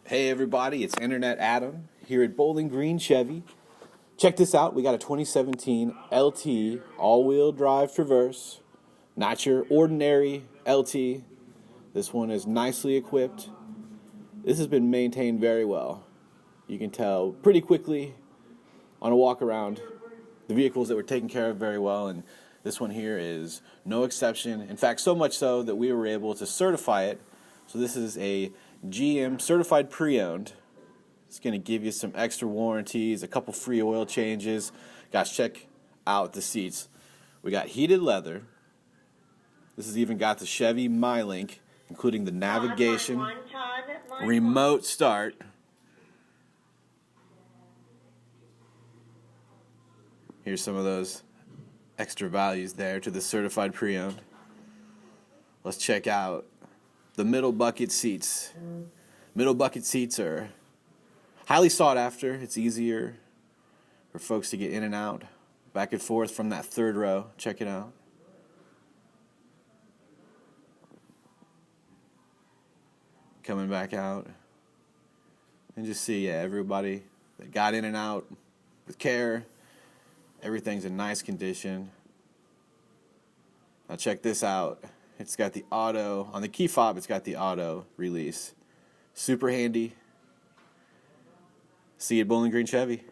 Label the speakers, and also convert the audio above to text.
Speaker 1: Hey everybody, it's Internet Adam here at Bowling Green Chevy. Check this out, we got a 2017 LT all-wheel drive Traverse. Not your ordinary LT. This one is nicely equipped. This has been maintained very well. You can tell pretty quickly on a walk around the vehicles that were taken care of very well, and this one here is no exception. In fact, so much so that we were able to certify it. So this is a GM certified pre-owned. It's going to give you some extra warranties, a couple free oil changes. Guys, check out the seats. We got heated leather. This has even got the Chevy MyLink, including the navigation, remote start. Here's some of those extra values there to the certified pre-owned. Let's check out the middle bucket seats. Middle bucket seats are highly sought after. It's easier for folks to get in and out, back and forth from that third row. Check it out. Coming back out. And just see, everybody that got in and out with care. Everything's in nice condition. Now check this out. It's got the auto, on the key fob it's got the auto release. Super handy. See you at Bowling Green Chevy.